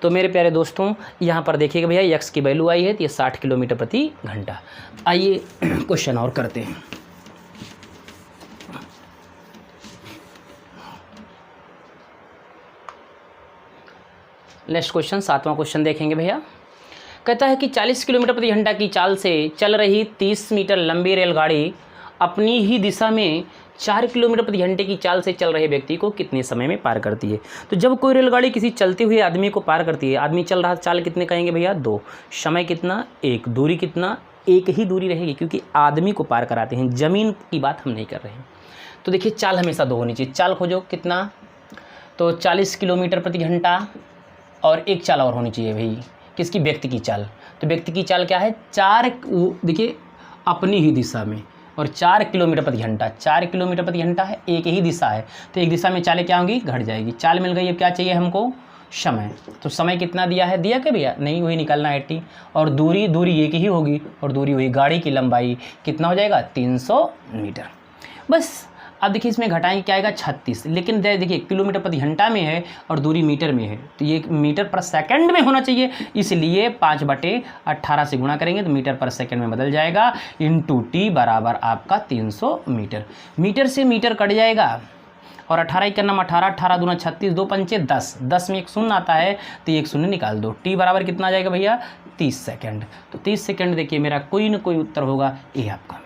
तो मेरे प्यारे दोस्तों यहाँ पर देखिएगा भैया यक्स की वैल्यू आई है तो ये 60 किलोमीटर प्रति घंटा। आइए क्वेश्चन और करते हैं। नेक्स्ट क्वेश्चन 7वां क्वेश्चन देखेंगे भैया। कहता है कि 40 किलोमीटर प्रति घंटा की चाल से चल रही 30 मीटर लंबी रेलगाड़ी अपनी ही दिशा में 4 किलोमीटर प्रति घंटे की चाल से चल रहे व्यक्ति को कितने समय में पार करती है। तो जब कोई रेलगाड़ी किसी चलते हुए आदमी को पार करती है, आदमी चल रहा चाल कितने कहेंगे भैया 2, समय कितना 1, दूरी कितना 1 ही दूरी रहेगी क्योंकि आदमी को पार कराते हैं, ज़मीन की बात हम नहीं कर रहे हैं। तो देखिए चाल हमेशा 2 होनी चाहिए। चाल खोजो कितना, तो 40 किलोमीटर प्रति घंटा और एक चाल और होनी चाहिए भाई, किसकी, व्यक्ति की चाल। तो व्यक्ति की चाल क्या है 4, देखिए अपनी ही दिशा में, और 4 किलोमीटर प्रति घंटा, 4 किलोमीटर प्रति घंटा है, एक ही दिशा है तो एक दिशा में चालें क्या होंगी, घट जाएगी। चाल मिल गई, अब क्या चाहिए हमको, समय। तो समय कितना दिया है, दिया क्या भैया, नहीं, वही निकालना 80, और दूरी एक ही होगी, और दूरी हुई गाड़ी की लंबाई कितना हो जाएगा 300 मीटर। बस अब देखिए इसमें घटाएंगे क्या आएगा 36, लेकिन देखिए किलोमीटर प्रति घंटा में है और दूरी मीटर में है तो ये मीटर पर सेकंड में होना चाहिए, इसलिए 5/18 से गुणा करेंगे तो मीटर पर सेकंड में बदल जाएगा, इंटू टी बराबर आपका 300 मीटर। मीटर से मीटर कट जाएगा और 18 का नाम 18, 18 दूना 36, 2 पंचे 10, 10 में एक शून्य आता है तो एक शून्य निकाल दो। टी बराबर कितना आ जाएगा भैया 30 सेकेंड। तो 30 सेकेंड देखिए मेरा कोई ना कोई उत्तर होगा, ये आपका।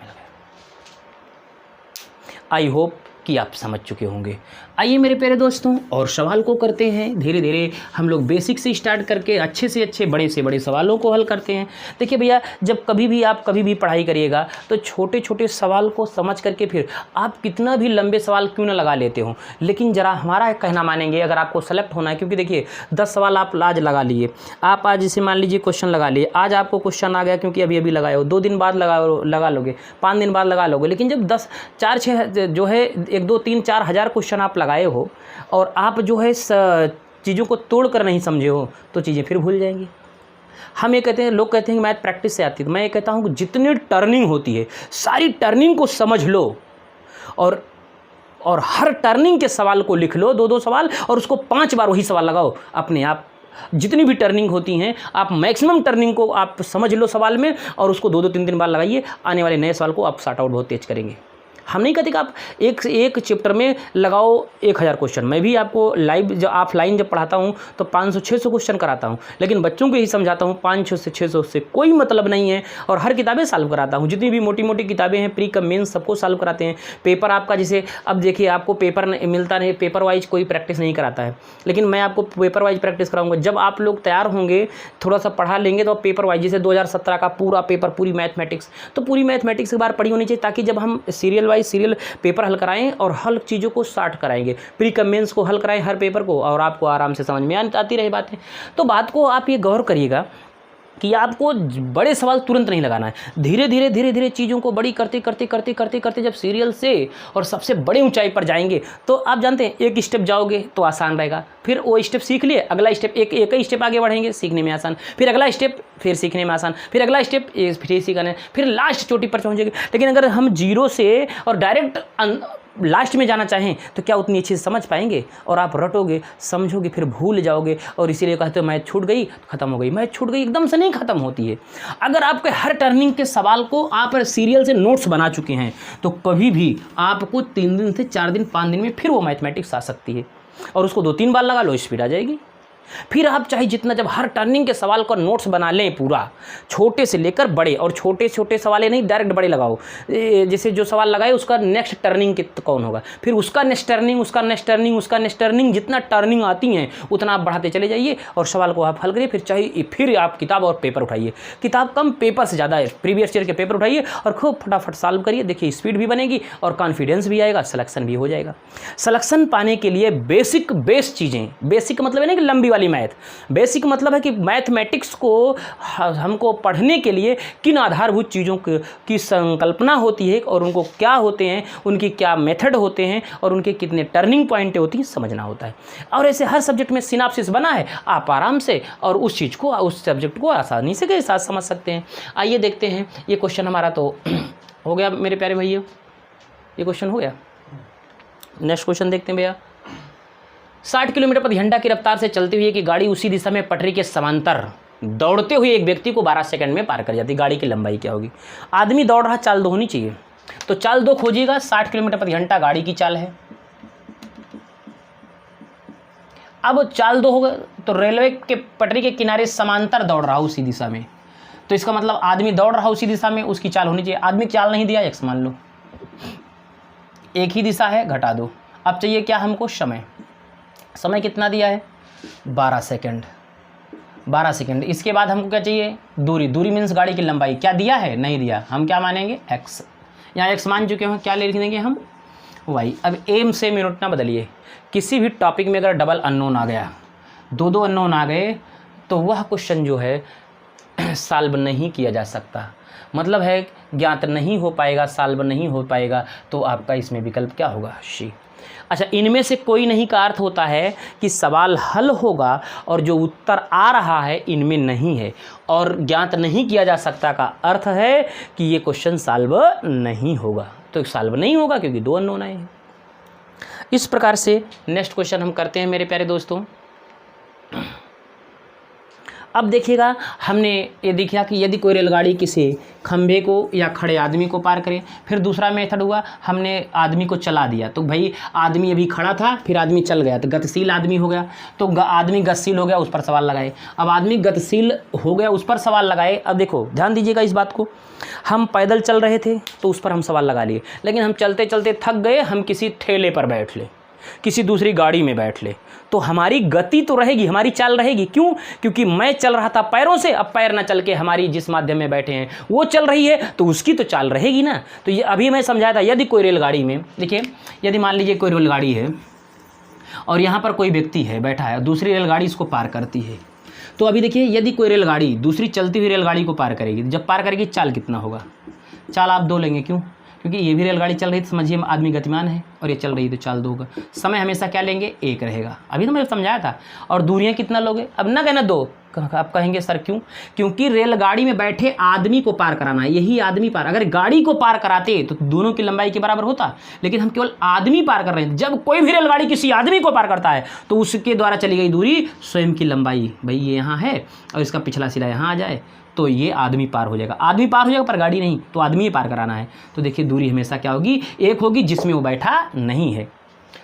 आई होप कि आप समझ चुके होंगे। आइए मेरे प्यारे दोस्तों और सवाल को करते हैं। धीरे धीरे हम लोग बेसिक से स्टार्ट करके अच्छे से अच्छे बड़े से बड़े सवालों को हल करते हैं। देखिए भैया जब कभी भी पढ़ाई करिएगा तो छोटे छोटे सवाल को समझ करके फिर आप कितना भी लंबे सवाल क्यों ना लगा लेते हो, लेकिन ज़रा हमारा कहना मानेंगे अगर आपको सेलेक्ट होना है। क्योंकि देखिए 10 सवाल आप आज लगा लिए, आप आज जैसे मान लीजिए क्वेश्चन लगा लिए, आज आपको क्वेश्चन आ गया क्योंकि अभी अभी लगाए हो, 2 दिन बाद लगा लोगे, 5 दिन बाद लगा लोगे, लेकिन जब 10 4 6 जो है 1 2 3 4 हज़ार क्वेश्चन आप लगाए हो और आप जो है चीज़ों को तोड़ कर नहीं समझे हो तो चीज़ें फिर भूल जाएंगी। हम ये कहते हैं, लोग कहते हैं कि मैथ प्रैक्टिस से आती है, तो मैं ये कहता हूँ कि जितनी टर्निंग होती है सारी टर्निंग को समझ लो और हर टर्निंग के सवाल को लिख लो, 2-2 सवाल, और उसको 5 बार वही सवाल लगाओ। अपने आप जितनी भी टर्निंग होती हैं आप मैक्सिमम टर्निंग को आप समझ लो सवाल में और उसको 2-2 3 दिन बाद लगाइए, आने वाले नए सवाल को आप सॉर्ट आउट बहुत तेज करेंगे। हम नहीं कहते कि आप एक चैप्टर में लगाओ 1000 क्वेश्चन। मैं भी आपको लाइव जब ऑफलाइन जब पढ़ाता हूँ तो 500-600 क्वेश्चन कराता हूँ, लेकिन बच्चों को यही समझाता हूँ 500 से 600 से कोई मतलब नहीं है, और हर किताबें सॉल्व कराता हूँ। जितनी भी मोटी मोटी किताबें हैं प्री कम मेंस सबको सॉल्व कराते हैं। पेपर आपका जैसे अब देखिए आपको पेपर मिलता नहीं, पेपर वाइज कोई प्रैक्टिस नहीं कराता है, लेकिन मैं आपको पेपर वाइज प्रैक्टिस कराऊंगा। जब आप लोग तैयार होंगे थोड़ा सा पढ़ा लेंगे तो पेपर वाइज, जैसे 2017 का पूरा पेपर पूरी मैथमेटिक्स, तो पूरी मैथमेटिक्स एक बार पढ़ी होनी चाहिए, ताकि जब हम सीरियल पेपर हल कराएं और हल चीज़ों को स्टार्ट कराएंगे, प्री कमेंस को हल कराएं हर पेपर को, और आपको आराम से समझ में आती रही बातें। तो बात को आप ये गौर करिएगा कि आपको बड़े सवाल तुरंत नहीं लगाना है, धीरे धीरे चीज़ों को बड़ी करते जब सीरियल से और सबसे बड़ी ऊंचाई पर जाएंगे तो आप जानते हैं एक स्टेप जाओगे तो आसान रहेगा, फिर वो स्टेप सीख लिए, अगला स्टेप एक ही स्टेप आगे बढ़ेंगे, सीखने में आसान, फिर अगला स्टेप फिर सीखने में आसान, फिर अगला स्टेप फिर सीखने, फिर लास्ट चोटी पर पहुँचेंगे। लेकिन अगर हम जीरो से और डायरेक्ट लास्ट में जाना चाहें तो क्या उतनी अच्छी से समझ पाएंगे, और आप रटोगे समझोगे फिर भूल जाओगे। और इसीलिए कहते हो मैथ छूट गई खत्म हो गई। मैथ छूट गई एकदम से नहीं खत्म होती है। अगर आपके हर टर्निंग के सवाल को आप सीरियल से नोट्स बना चुके हैं तो कभी भी आपको 3 दिन से 4 दिन 5 दिन में फिर वो मैथमेटिक्स आ सकती है, और उसको 2-3 बार लगा लो स्पीड आ जाएगी। फिर आप चाहे जितना, जब हर टर्निंग के सवाल का नोट्स बना लें पूरा, छोटे से लेकर बड़े, और छोटे छोटे सवाल नहीं डायरेक्ट बड़े लगाओ, जैसे जो सवाल लगाए उसका नेक्स्ट टर्निंग कौन होगा, फिर उसका नेक्स्ट टर्निंग, उसका नेक्स्ट टर्निंग, उसका नेक्स्ट टर्निंग, जितना टर्निंग आती हैं उतना आप बढ़ाते चले जाइए और सवाल को आप हल करिए। फिर आप किताब और पेपर उठाइए, किताब कम पेपर से ज़्यादा है, प्रीवियस ईयर के पेपर उठाइए और खूब फटाफट सॉल्व करिए। देखिए स्पीड भी बनेगी और कॉन्फिडेंस भी आएगा, सिलेक्शन भी हो जाएगा। सिलेक्शन पाने के लिए बेस चीज़ें, बेसिक मतलब है ना कि लंबी मैथ, बेसिक मतलब है कि मैथमेटिक्स को हमको पढ़ने के लिए किन आधारभूत चीज़ों की संकल्पना होती है और उनको क्या होते हैं, उनकी क्या मेथड होते हैं और उनके कितने टर्निंग पॉइंट होती हैं समझना होता है। और ऐसे हर सब्जेक्ट में सिनाप्सिस बना है, आप आराम से और उस चीज़ को, उस सब्जेक्ट को आसानी से के साथ समझ सकते हैं। आइए देखते हैं, ये क्वेश्चन हमारा तो हो गया मेरे प्यारे भैया, ये क्वेश्चन हो गया। नेक्स्ट क्वेश्चन देखते हैं भैया। 60 किलोमीटर प्रति घंटा की रफ्तार से चलती हुई कि गाड़ी उसी दिशा में पटरी के समांतर दौड़ते हुए एक व्यक्ति को 12 सेकंड में पार कर जाती है। गाड़ी की लंबाई क्या होगी? आदमी दौड़ रहा, चाल 2 होनी चाहिए, तो चाल 2 खोजिएगा। 60 किलोमीटर प्रति घंटा गाड़ी की चाल है। अब चाल 2 होगा तो रेलवे के पटरी के किनारे समांतर दौड़ रहा उसी दिशा में, तो इसका मतलब आदमी दौड़ रहा उसी दिशा में, उसकी चाल होनी चाहिए। आदमी चाल नहीं दिया, x मान लो, एक ही दिशा है, घटा दो। अब चाहिए क्या हमको? समय। समय कितना दिया है? 12 सेकंड। 12 सेकंड। इसके बाद हमको क्या चाहिए? दूरी। दूरी मीन्स गाड़ी की लंबाई। क्या दिया है? नहीं दिया। हम क्या मानेंगे? x। यहाँ x मान चुके हैं, क्या लिख देंगे हम? y। अब एम से मिनट ना बदलिए। किसी भी टॉपिक में अगर डबल अननोन आ गया, दो अननोन आ गए, तो वह क्वेश्चन जो है सॉल्व नहीं किया जा सकता। मतलब है ज्ञात नहीं हो पाएगा, सॉल्व नहीं हो पाएगा, तो आपका इसमें विकल्प क्या होगा? सी। अच्छा, इनमें से कोई नहीं का अर्थ होता है कि सवाल हल होगा और जो उत्तर आ रहा है इनमें नहीं है, और ज्ञात नहीं किया जा सकता का अर्थ है कि ये क्वेश्चन सॉल्व नहीं होगा। तो सॉल्व नहीं होगा क्योंकि 2 अननोन आए हैं। इस प्रकार से नेक्स्ट क्वेश्चन हम करते हैं मेरे प्यारे दोस्तों। अब देखिएगा, हमने ये देखा कि यदि कोई रेलगाड़ी किसी खंभे को या खड़े आदमी को पार करे। फिर दूसरा मेथड हुआ, हमने आदमी को चला दिया, तो भाई आदमी अभी खड़ा था, फिर आदमी चल गया, तो गतिशील आदमी हो गया, तो आदमी गतिशील हो गया, उस पर सवाल लगाए। अब आदमी गतिशील हो गया, उस पर सवाल लगाए। अब देखो, ध्यान दीजिएगा इस बात को, हम पैदल चल रहे थे तो उस पर हम सवाल लगा लिए, लेकिन हम चलते चलते थक गए, हम किसी ठेले पर बैठ ले, किसी दूसरी गाड़ी में बैठ ले, तो हमारी गति तो रहेगी, हमारी चाल रहेगी। क्यों? क्योंकि मैं चल रहा था पैरों से, अब पैर ना चल के हमारी जिस माध्यम में बैठे हैं वो चल रही है, तो उसकी तो चाल रहेगी ना। तो ये अभी मैं समझाया था, यदि कोई रेलगाड़ी में, देखिए, यदि मान लीजिए कोई रेलगाड़ी है और यहाँ पर कोई व्यक्ति है बैठा है, दूसरी रेलगाड़ी इसको पार करती है, तो अभी देखिए, यदि कोई रेलगाड़ी दूसरी चलती हुई रेलगाड़ी को पार करेगी, जब पार करेगी चाल कितना होगा? चाल आप 2 लेंगे। क्यों? क्योंकि ये भी रेलगाड़ी चल रही है, समझिए आदमी गतिमान है, और ये चल रही है, तो चाल 2 होगा। समय हमेशा क्या लेंगे? 1 रहेगा। अभी तो मैंने समझाया था। और दूरियां कितना लोगे? अब ना कहना 2, आप कहेंगे सर क्यों? क्योंकि रेलगाड़ी में बैठे आदमी को पार कराना है, यही आदमी पार। अगर गाड़ी को पार कराते तो दोनों की लंबाई के बराबर होता, लेकिन हम केवल आदमी पार कर रहे हैं। जब कोई भी रेलगाड़ी किसी आदमी को पार करता है तो उसके द्वारा चली गई दूरी स्वयं की लंबाई, भाई ये यहाँ है और इसका पिछला सिरा यहाँ आ जाए, तो ये आदमी पार हो जाएगा। आदमी पार हो जाएगा पर गाड़ी नहीं, तो आदमी ही पार कराना है। तो देखिए, दूरी हमेशा क्या होगी? 1 होगी, जिसमें वो बैठा नहीं है।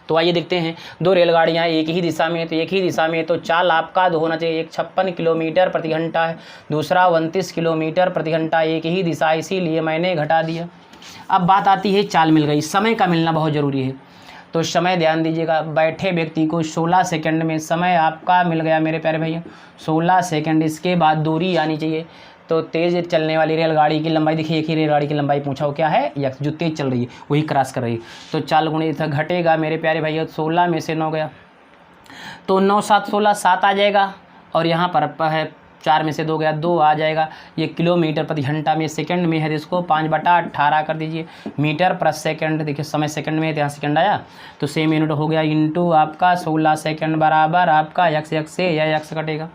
तो आइए देखते हैं, 2 रेलगाड़ियाँ एक ही दिशा में है, तो एक ही दिशा में, तो चाल आपका 2 होना चाहिए। एक 56 किलोमीटर प्रति घंटा है, दूसरा 29 किलोमीटर प्रति घंटा, एक ही दिशा, इसीलिए मैंने घटा दिया। अब बात आती है, चाल मिल गई, समय का मिलना बहुत ज़रूरी है। तो समय ध्यान दीजिएगा, बैठे व्यक्ति को 16 सेकंड में समय आपका मिल गया मेरे प्यारे भैया, 16 सेकंड। इसके बाद दूरी आनी चाहिए, तो तेज़ चलने वाली रेलगाड़ी की लंबाई, देखिए एक ही रेलगाड़ी की लंबाई पूछा हो, क्या है? यक्स, जो तेज़ चल रही है वही क्रॉस कर रही है, तो चाल गुणे घटेगा मेरे प्यारे भैया। 16 में से 9 गया, तो 9 7 16, 7 आ जाएगा, और यहाँ पर है 4 में से 2 गया, 2 आ जाएगा। ये किलोमीटर प्रति घंटा में, सेकंड में है, इसको 5/18 कर दीजिए, मीटर प्रति सेकंड। देखिए समय सेकंड में है, यहाँ सेकंड आया, तो 6 मिनट हो गया, इंटू आपका 16 सेकंड बराबर आपका यक्स से या यक्स कटेगा,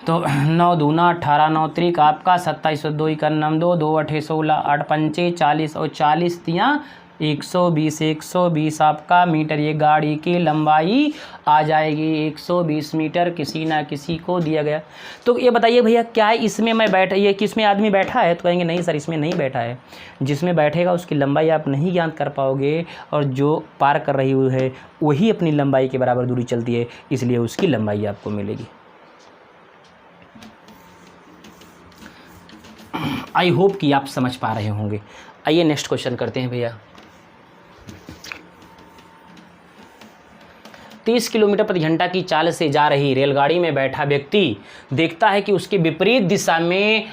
तो 9 दूना 18, 9 त्रिक आपका 27, 2 इकन्नम 2, 2 8 16, 8 पंचे 40, और 40 तियाँ 120, 120 आपका मीटर ये गाड़ी की लंबाई आ जाएगी। 120 मीटर किसी ना किसी को दिया गया। तो ये बताइए भैया, क्या इसमें मैं बैठा, ये किस में आदमी बैठा है? तो कहेंगे नहीं सर, इसमें नहीं बैठा है। जिसमें बैठेगा उसकी लंबाई आप नहीं ज्ञात कर पाओगे, और जो पार कर रही हुई है वही अपनी लंबाई के बराबर दूरी चलती है, इसलिए उसकी लंबाई आपको मिलेगी। आई होप कि आप समझ पा रहे होंगे। आइए नेक्स्ट क्वेश्चन करते हैं भैया। 30 किलोमीटर प्रति घंटा की चाल से जा रही रेलगाड़ी में बैठा व्यक्ति देखता है कि उसके विपरीत दिशा में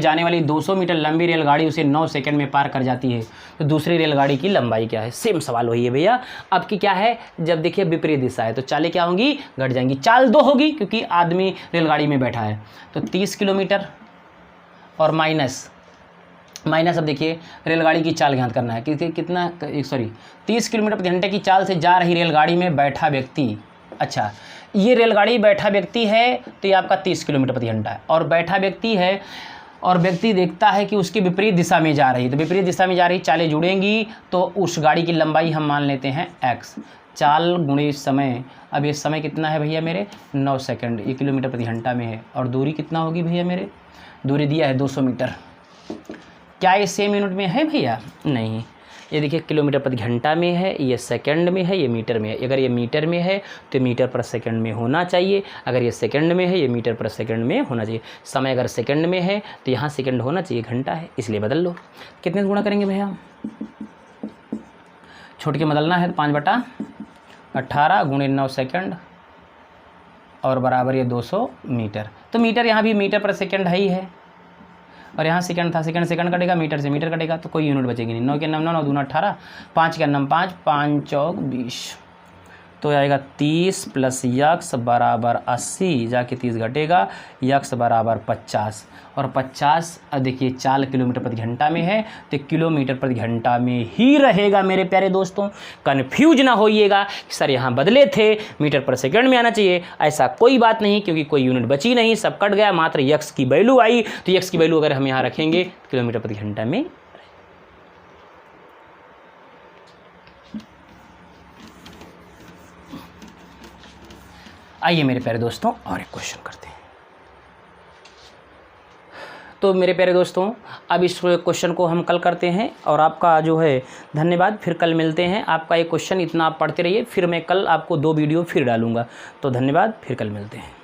जाने वाली 200 मीटर लंबी रेलगाड़ी उसे 9 सेकंड में पार कर जाती है, तो दूसरी रेलगाड़ी की लंबाई क्या है? सेम सवाल वही है भैया। अब की क्या है, जब देखिए विपरीत दिशा है तो चालें क्या होंगी? घट जाएंगी। चाल 2 होगी क्योंकि आदमी रेलगाड़ी में बैठा है, तो 30 किलोमीटर और माइनस, अब देखिए रेलगाड़ी की चाल ज्ञात करना है कि कितना, 30 किलोमीटर प्रति घंटे की चाल से जा रही रेलगाड़ी में बैठा व्यक्ति। अच्छा, ये रेलगाड़ी बैठा व्यक्ति है तो ये आपका 30 किलोमीटर प्रति घंटा है, और बैठा व्यक्ति है, और व्यक्ति देखता है कि उसकी विपरीत दिशा में जा रही है, तो विपरीत दिशा में जा रही चालें जुड़ेंगी, तो उस गाड़ी की लंबाई हम मान लेते हैं x। चाल गुणे समय। अब ये समय कितना है भैया मेरे 9 सेकंड, ये किलोमीटर प्रति घंटा में है। और दूरी कितना होगी भैया मेरे, दूरी दिया है 200 मीटर। क्या ये सेम यूनिट में है भैया, नहीं। ये देखिए किलोमीटर प्रति घंटा में है, ये सेकंड में है, ये मीटर में है। अगर ये मीटर में है तो मीटर पर सेकंड में होना चाहिए, अगर ये सेकंड में है ये मीटर पर सेकंड में होना चाहिए। समय अगर सेकंड में है तो यहाँ सेकंड होना चाहिए, घंटा है, इसलिए बदल लो। कितने से गुणा करेंगे भैया, छोड़ के बदलना है तो 5/18 गुणे 9 सेकंड और बराबर ये 200 मीटर। तो मीटर यहाँ भी मीटर पर सेकंड है ही है, और यहाँ सेकंड था, सेकंड सेकंड कटेगा, मीटर से मीटर कटेगा, तो कोई यूनिट बचेगी नहीं। 9 के 9 9 दूना 18, 5 के 9 5, 5 चौक 20, तो आएगा 30 प्लस यक्स बराबर 80, जाके 30 घटेगा, यक्स बराबर 50। और 50 देखिए चाल किलोमीटर प्रति घंटा में है तो किलोमीटर प्रति घंटा में ही रहेगा मेरे प्यारे दोस्तों। कन्फ्यूज ना होइएगा कि सर यहाँ बदले थे, मीटर पर सेकंड में आना चाहिए, ऐसा कोई बात नहीं, क्योंकि कोई यूनिट बची नहीं, सब कट गया, मात्र यक्स की वैल्यू आई। तो यक्स की वैल्यू अगर हम यहाँ रखेंगे तो किलोमीटर प्रति घंटा में। आइए मेरे प्यारे दोस्तों और एक क्वेश्चन करते हैं। तो मेरे प्यारे दोस्तों अब इस क्वेश्चन को हम कल करते हैं, और आपका जो है धन्यवाद, फिर कल मिलते हैं। आपका ये क्वेश्चन इतना आप पढ़ते रहिए, फिर मैं कल आपको 2 वीडियो फिर डालूंगा। तो धन्यवाद, फिर कल मिलते हैं।